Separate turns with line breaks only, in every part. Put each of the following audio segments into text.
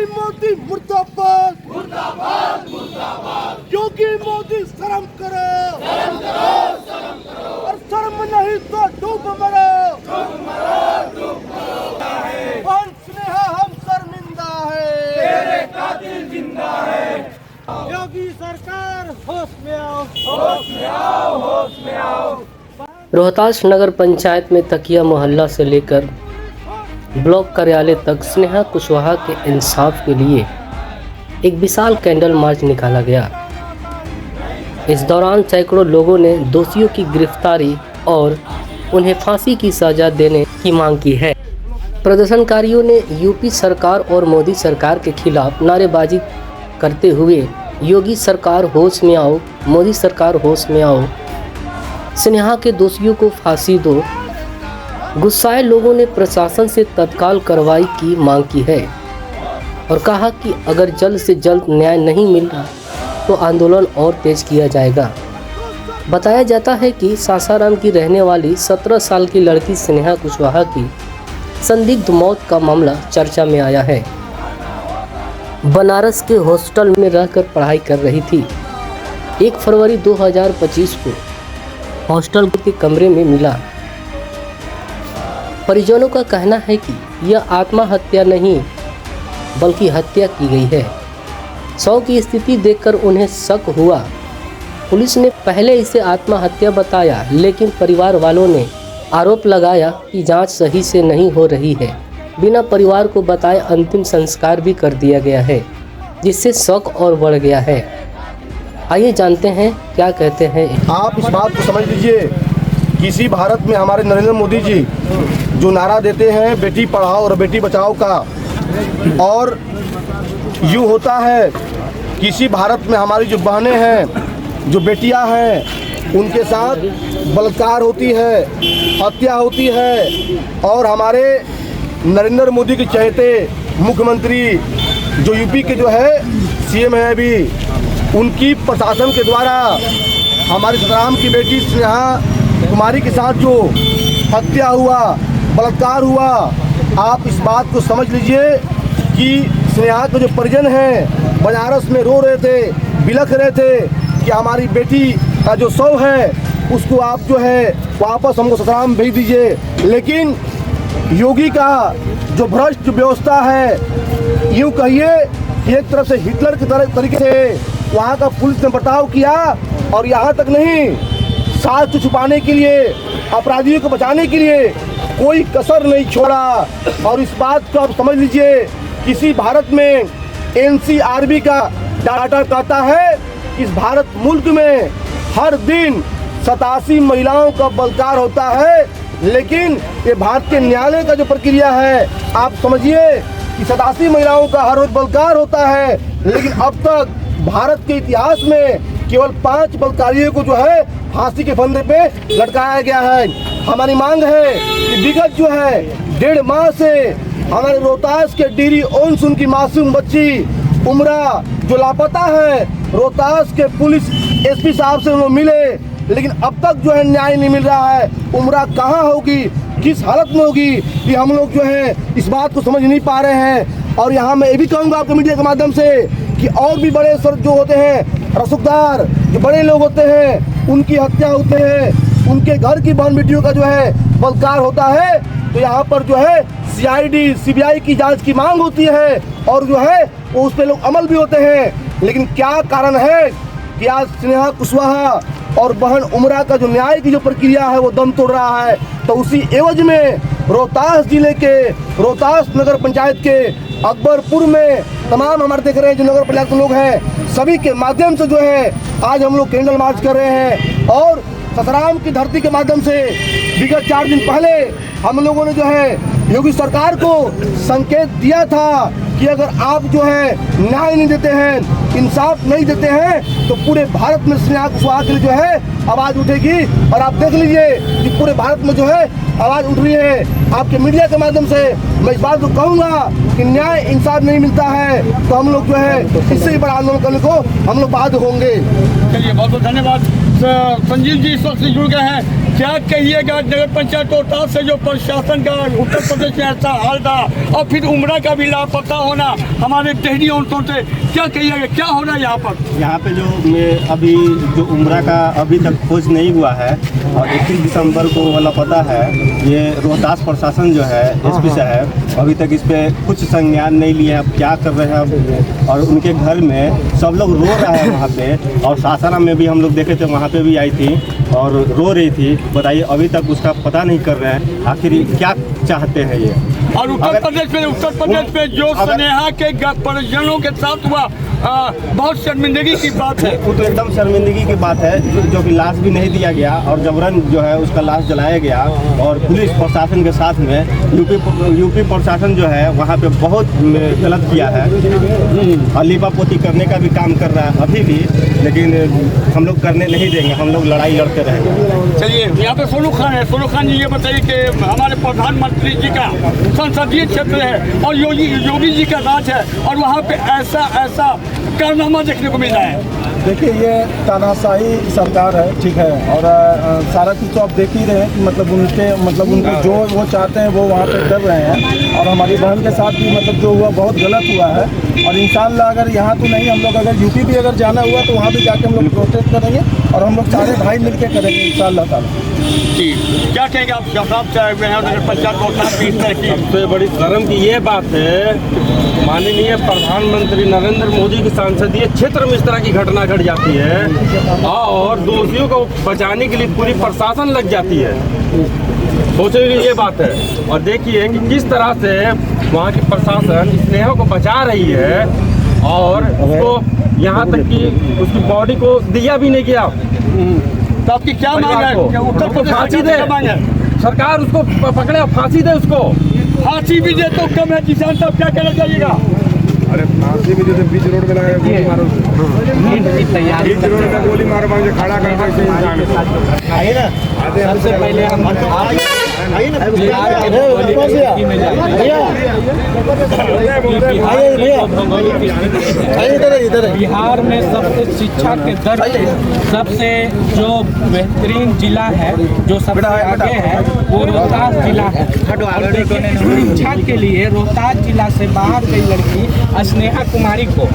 मोदी मुर्दाबाद मुर्दाबाद मुर्दाबाद। योगी मोदी शर्म करो शर्म करो शर्म करो, और शर्म नहीं तो डूब मरो डूब मरो डूब मरो। कौन स्नेहा हम शर्मिंदा है, तेरे कातिल जिंदा है। योगी सरकार होश में आओ होश में आओ होश में आओ।
रोहतास नगर पंचायत में तकिया मोहल्ला से लेकर ब्लॉक कार्यालय तक स्नेहा कुशवाहा के इंसाफ के लिए एक विशाल कैंडल मार्च निकाला गया। इस दौरान सैकड़ों लोगों ने दोषियों की गिरफ्तारी और उन्हें फांसी की सजा देने की मांग की है। प्रदर्शनकारियों ने यूपी सरकार और मोदी सरकार के खिलाफ नारेबाजी करते हुए योगी सरकार होश में आओ, मोदी सरकार होश में आओ, स्नेहा के दोषियों को फांसी दो। गुस्साए लोगों ने प्रशासन से तत्काल कार्रवाई की मांग की है और कहा कि अगर जल्द से जल्द न्याय नहीं मिल रहा तो आंदोलन और तेज किया जाएगा। बताया जाता है कि सासाराम की रहने वाली 17 साल की लड़की स्नेहा कुशवाहा की संदिग्ध मौत का मामला चर्चा में आया है। बनारस के हॉस्टल में रहकर पढ़ाई कर रही थी। 1 फरवरी 2025 को हॉस्टल के कमरे में मिला। परिजनों का कहना है कि यह आत्महत्या नहीं बल्कि हत्या की गई है। शव की स्थिति देखकर उन्हें शक हुआ। पुलिस ने पहले इसे आत्महत्या बताया, लेकिन परिवार वालों ने आरोप लगाया कि जांच सही से नहीं हो रही है। बिना परिवार को बताए अंतिम संस्कार भी कर दिया गया है, जिससे शक और बढ़ गया है। आइए जानते हैं क्या कहते हैं।
आप इस बात को समझ लीजिए, किसी भारत में हमारे नरेंद्र मोदी जी जो नारा देते हैं बेटी पढ़ाओ और बेटी बचाओ का, और यूँ होता है किसी भारत में हमारी जो बहनें हैं, जो बेटियां हैं, उनके साथ बलात्कार होती है, हत्या होती है। और हमारे नरेंद्र मोदी के चहेते मुख्यमंत्री जो यूपी के जो है सीएम है अभी, उनकी प्रशासन के द्वारा हमारे सासाराम की बेटी स्नेहा कुमारी के साथ जो हत्या हुआ, बलात्कार हुआ, आप इस बात को समझ लीजिए कि स्नेहा के जो परिजन हैं बनारस में रो रहे थे, बिलख रहे थे कि हमारी बेटी का जो शव है उसको आप जो है वापस हमको सासाराम भेज दीजिए। लेकिन योगी का जो भ्रष्ट व्यवस्था है, यूँ कहिए एक तरफ से हिटलर की तरीके से वहाँ का पुलिस ने बर्ताव किया, और यहाँ तक नहीं, साक्ष्य छुपाने के लिए, अपराधियों को बचाने के लिए कोई कसर नहीं छोड़ा। और इस बात को आप समझ लीजिए, किसी भारत में एनसीआरबी का डाटा कहता है इस भारत मुल्क में हर दिन 87 महिलाओं का बलात्कार होता है। लेकिन ये भारत के न्यायालय का जो प्रक्रिया है, आप समझिए कि 87 महिलाओं का हर रोज बलात्कार होता है, लेकिन अब तक भारत के इतिहास में केवल 5 बलात्कारियों को जो है फांसी के फंदे पे लटकाया गया है। हमारी मांग है कि विगत जो है 1.5 माह से हमारे रोहतास के डीरी ओनसुन की मासूम बच्ची उमरा जो लापता है, रोहतास के पुलिस एसपी साहब से वो मिले, लेकिन अब तक जो है न्याय नहीं मिल रहा है। उमरा कहाँ होगी, किस हालत में होगी, ये हम लोग जो है इस बात को समझ नहीं पा रहे हैं। और यहाँ मैं ये भी कहूँगा आपके मीडिया के माध्यम से कि और भी बड़े सर जो होते हैं, रसूखदार जो बड़े लोग होते हैं, उनकी हत्या होते हैं, उनके घर की बहन बेटियों का जो है बलात्कार होता है, तो यहाँ पर जो है सीआईडी सीबीआई की जांच की मांग होती है, और जो है वो उस पर लोग अमल भी होते हैं। लेकिन क्या कारण है कि आज स्नेहा कुशवाहा और बहन उमरा का जो न्याय की जो प्रक्रिया है वो दम तोड़ रहा है। तो उसी एवज में रोहतास जिले के रोहतास नगर पंचायत के अकबरपुर में तमाम हमारे देख रहे हैं जो नगर पंचायत के लोग हैं, सभी के माध्यम से जो है आज हम लोग कैंडल मार्च कर रहे हैं। और सासाराम की धरती के माध्यम से विगत 4 दिन पहले हम लोगों ने जो है योगी सरकार को संकेत दिया था कि अगर आप जो है न्याय नहीं देते हैं, इंसाफ नहीं देते हैं, तो पूरे भारत में स्नेहा कुशवाहा के लिए जो है आवाज़ उठेगी। और आप देख लीजिए कि पूरे भारत में जो है आवाज़ उठ रही है। आपके मीडिया के माध्यम से मैं इस बात को कहूँगा कि न्याय इंसाफ नहीं मिलता है तो हम लोग जो है इससे ही बड़ा आंदोलन करने को हम लोग बाध्य होंगे।
चलिए बहुत बहुत धन्यवाद। संजीव जी इस वक्त से जुड़ गए हैं क्या कहिएगा नगर पंचायत रोहतास से जो प्रशासन का उत्तर प्रदेश में ऐसा हाल था, और फिर उम्रा का भी लापता होना हमारे टहनी औरतों से, क्या कहिएगा, क्या हो रहा है यहाँ पर?
यहाँ पे अभी जो उम्रा का अभी तक खोज नहीं हुआ है और 21 दिसंबर को वाला पता है, ये रोहतास प्रशासन जो है एसपी साहब अभी तक इस पे कुछ संज्ञान नहीं लिए। अब क्या कर रहे हैं अब, और उनके घर में सब लोग रो रहे हैं वहाँ पे, और सासाराम में भी हम लोग देखे थे, वहाँ पे भी आई थी और रो रही थी। बताइए अभी तक उसका पता नहीं कर रहे हैं आखिर क्या चाहते हैं ये।
और उत्तर प्रदेश में जो स्नेहा के परिजनों के साथ हुआ, बहुत शर्मिंदगी की बात है।
वो तो एकदम शर्मिंदगी की बात है, जो कि लाश भी नहीं दिया गया और जबरन जो है उसका लाश जलाया गया। और पुलिस प्रशासन के साथ में यूपी प्रशासन जो है वहाँ पे बहुत गलत किया है और लिपापोती करने का भी काम कर रहा है अभी भी, लेकिन हम लोग करने नहीं देंगे, हम लोग लड़ाई लड़ते रहेंगे।
चलिए, यहाँ पे सोनू खान है। सोनू खान जी, ये बताइए कि हमारे प्रधानमंत्री जी का संसदीय क्षेत्र है और योगी जी का राज है, और वहाँ पे ऐसा कारनामा देखने को मिल रहा है।
देखिए, ये तानाशाही सरकार है, ठीक है, और सारा चीज़ तो आप देख ही रहे हैं कि उनके जो वो चाहते हैं वो वहाँ पे कर रहे हैं। और हमारी बहन के साथ भी जो हुआ बहुत गलत हुआ है। और इंशाल्लाह अगर यहाँ तो नहीं, हम लोग अगर यूपी भी अगर जाना हुआ तो वहाँ भी जाके हम लोग प्रोटेस्ट करेंगे और हम लोग सारे भाई मिलकर करेंगे इंशाल्लाह ताला।
जी, क्या कहेंगे आप? शबाब चाहे हुए हैं नगर पंचायत रोहतास की इस तरह की।
सबसे बड़ी शर्म की ये बात है, माननीय प्रधानमंत्री नरेंद्र मोदी के संसदीय क्षेत्र में इस तरह की घटना घट जाती है और दोषियों को बचाने के लिए पूरी प्रशासन लग जाती है। सोचिए ये बात है। और देखिए कि किस तरह से वहाँ की प्रशासन स्नेहा को बचा रही है और उसको यहाँ तक कि उसकी बॉडी को दिया भी नहीं गया।
तो आपकी क्या मांग है? उत्तर प्रदेश
फांसी दे, सरकार उसको पकड़े और फांसी दे उसको।
फांसी भी दे तो कम है। किसान साहब क्या कहना चाहिएगा?
अरे फांसी भी जैसे बीच रोड पे लगा गोली मारो, बीच रोड पे गोली मारो, खड़ा कर दो इंसान।
आइए ना,
सबसे पहले हम
बिहार में सबसे शिक्षा के दर पे सबसे जो बेहतरीन जिला है, जो सबसे आगे है, वो रोहतास जिला है। और शिक्षा के लिए रोहतास जिला से बाहर गई लड़की स्नेहा कुमारी को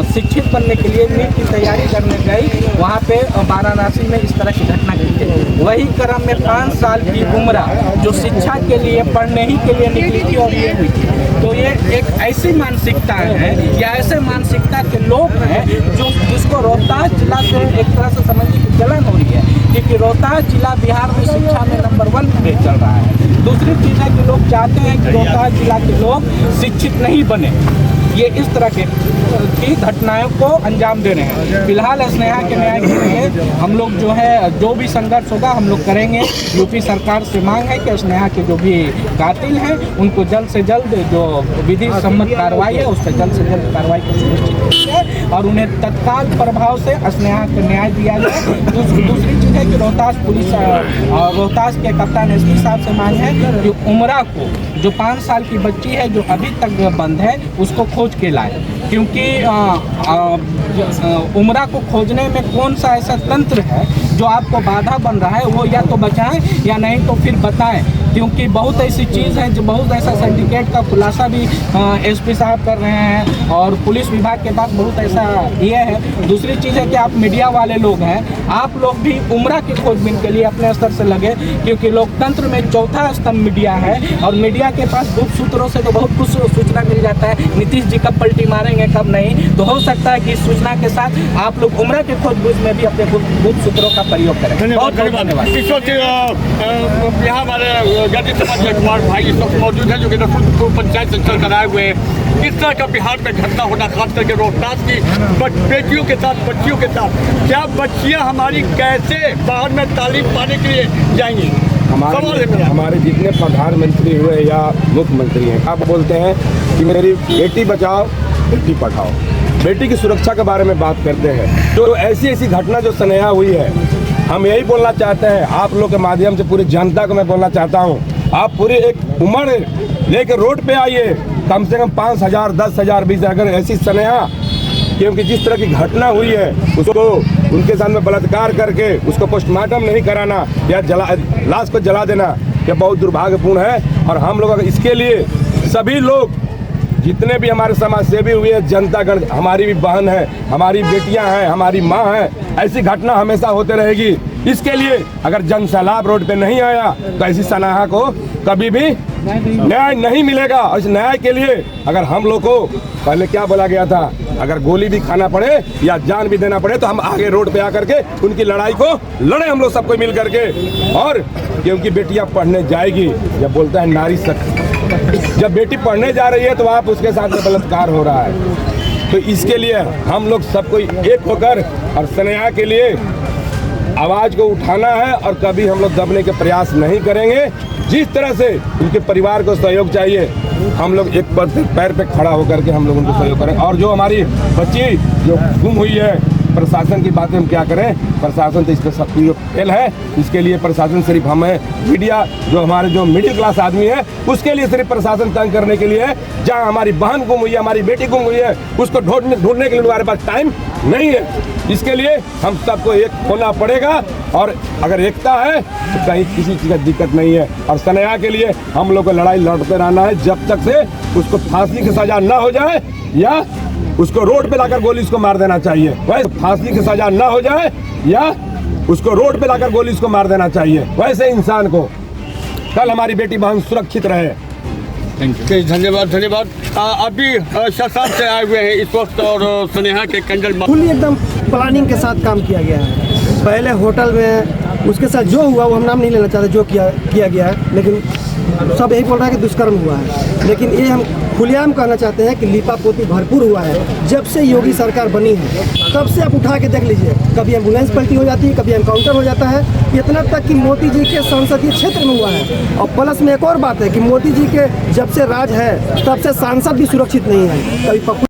शिक्षित बनने के लिए नीट की तैयारी करने गई, वहाँ पे वाराणसी में इस तरह की घटना घटी। वही क्रम में 5 साल की उम्र जो शिक्षा के लिए पढ़ने ही के लिए निकली थी और ये हुई थी। तो ये एक ऐसी मानसिकता है या ऐसे मानसिकता के लोग हैं जिसको रोहतास जिला से एक तरह से समझने की जलन हो रही है, क्योंकि रोहतास जिला बिहार में शिक्षा में नंबर 1 पे चल रहा है। दूसरी चीज़ है कि लोग चाहते हैं कि रोहतास जिला के लोग शिक्षित नहीं बने। ये इस तरह की घटनाओं को अंजाम दे रहे हैं। फिलहाल स्नेहा के न्याय के लिए हम लोग जो है जो भी संघर्ष होगा हम लोग करेंगे। यूपी सरकार से मांग है कि स्नेहा के जो भी कातिल हैं उनको जल्द से जल्द जो विधि सम्मत कार्रवाई है उस पर जल्द से जल्द कार्रवाई को सुनिश्चित की जाए और उन्हें तत्काल प्रभाव से स्नेहा को न्याय दिया जाए। दूसरी चीज़ है कि रोहतास पुलिस और रोहतास के कप्तान एसपी साहब से मांग है कि उमरा को जो 5 साल की बच्ची है जो अभी तक बंद है उसको खोज के लाए, क्योंकि उमरा को खोजने में कौन सा ऐसा तंत्र है जो आपको बाधा बन रहा है, वो या तो बचाएं या नहीं तो फिर बताएं, क्योंकि बहुत ऐसी चीज़ है जो बहुत ऐसा सिंडिकेट का खुलासा भी एसपी साहब कर रहे हैं और पुलिस विभाग के पास बहुत ऐसा ये है। दूसरी चीज़ है कि आप मीडिया वाले लोग हैं, आप लोग भी उमरा की खोजबीन के लिए अपने स्तर से लगे, क्योंकि लोकतंत्र में चौथा स्तंभ मीडिया है और मीडिया के पास गुप्त सूत्रों से तो बहुत कुछ सूचना मिल जाता है। नीतीश जी कब पलटी मारेंगे कब नहीं, तो हो सकता है कि इस सूचना के साथ आप लोग उमरा के खोजबीन में भी अपने गुप्त सूत्रों का प्रयोग करें।
धन्यवाद। इस वक्त यहाँ हमारे गांधी समाज के कुमार भाई इस वक्त मौजूद है जो कि नरसिंहपुर पंचायत से चल कर आए हुए हैं। किस तरह का बिहार में घटना होना, खास करके रोहतास की बेटियों के साथ, बच्चियों के साथ, क्या बच्चियाँ हमारी कैसे बाहर में तालीम पाने के लिए जाएंगी?
हमारे जितने प्रधानमंत्री हुए या मुख्यमंत्री हैं, आप बोलते हैं कि मेरी बेटी बचाओ बेटी पढ़ाओ, बेटी की सुरक्षा के बारे में बात करते हैं। तो ऐसी घटना जो स्नेहा हुई है, हम यही बोलना चाहते हैं आप लोग के माध्यम से पूरी जनता को मैं बोलना चाहता हूँ, आप पूरी एक उम्र लेकर रोड पे आइए, कम से कम 5,000, 10,000, 20,000 अगर ऐसी स्नेहा, क्योंकि जिस तरह की घटना हुई है उसको उनके साथ में बलात्कार करके उसको पोस्टमार्टम नहीं कराना या लाश को जला देना, यह बहुत दुर्भाग्यपूर्ण है। और हम लोग अगर इसके लिए सभी लोग जितने भी हमारे समाज सेवी हुए हैं, जनतागण, हमारी भी बहन है, हमारी बेटियां हैं, हमारी माँ है, ऐसी घटना हमेशा होते रहेगी। इसके लिए अगर जन सैलाब रोड पे नहीं आया तो ऐसी सनाहा को कभी भी न्याय नहीं मिलेगा। और इस न्याय के लिए अगर हम लोग को पहले क्या बोला गया था, अगर गोली भी खाना पड़े या जान भी देना पड़े तो हम आगे रोड पे आकर के उनकी लड़ाई को लड़े हम लोग सबको मिल करके। और क्योंकि बेटियां पढ़ने जाएगी, जब बोलता है नारी शक्ति, जब बेटी पढ़ने जा रही है तो आप उसके साथ में बलात्कार हो रहा है। तो इसके लिए हम लोग सबको एक होकर और स्नेहा के लिए आवाज़ को उठाना है और कभी हम लोग दबने के प्रयास नहीं करेंगे। जिस तरह से उनके परिवार को सहयोग चाहिए, हम लोग एक पैर पे खड़ा होकर के हम लोग उनको सहयोग करें। और जो हमारी बच्ची जो गुम हुई है, प्रशासन की बातें हम क्या करें, प्रशासन तो इस पर सब फेल है। इसके लिए प्रशासन सिर्फ हमें मीडिया, जो हमारे जो मिडिल क्लास आदमी है, उसके लिए सिर्फ प्रशासन तंग करने के लिए है। जहाँ हमारी बहन गुम हुई है, हमारी बेटी गुम हुई है, उसको ढूंढने के लिए हमारे पास टाइम नहीं है। इसके लिए हम सबको एक होना पड़ेगा और अगर एकता है तो कहीं किसी चीज़ की दिक्कत नहीं है। और स्नेहा के लिए हम लोग को लड़ाई लड़ते रहना है जब तक से उसको फांसी की सजा ना हो जाए या उसको रोड पे लाकर गोली उसको मार देना चाहिए। वैसे फांसी की सजा ना हो जाए या उसको रोड पे लाकर गोली उसको मार देना चाहिए। वैसे इंसान को कल हमारी बेटी बहन सुरक्षित रहे।
धन्यवाद धन्यवाद। अभी शशांक से आए हुए हैं इस वक्त और स्नेहा के कैंडल
फुली एकदम प्लानिंग के साथ काम किया गया है। पहले होटल में उसके साथ जो हुआ वो हम नाम नहीं लेना चाहते, जो किया गया है, लेकिन सब यही बोल रहा है कि दुष्कर्म हुआ है। लेकिन ये हम खुलेआम कहना चाहते हैं कि लीपापोती भरपूर हुआ है। जब से योगी सरकार बनी है तब से आप उठा के देख लीजिए, कभी एम्बुलेंस पलटी हो जाती है, कभी एनकाउंटर हो जाता है, इतना तक कि मोदी जी के संसदीय क्षेत्र में हुआ है। और प्लस में एक और बात है कि मोदी जी के जब से राज है तब से सांसद भी सुरक्षित नहीं है। कभी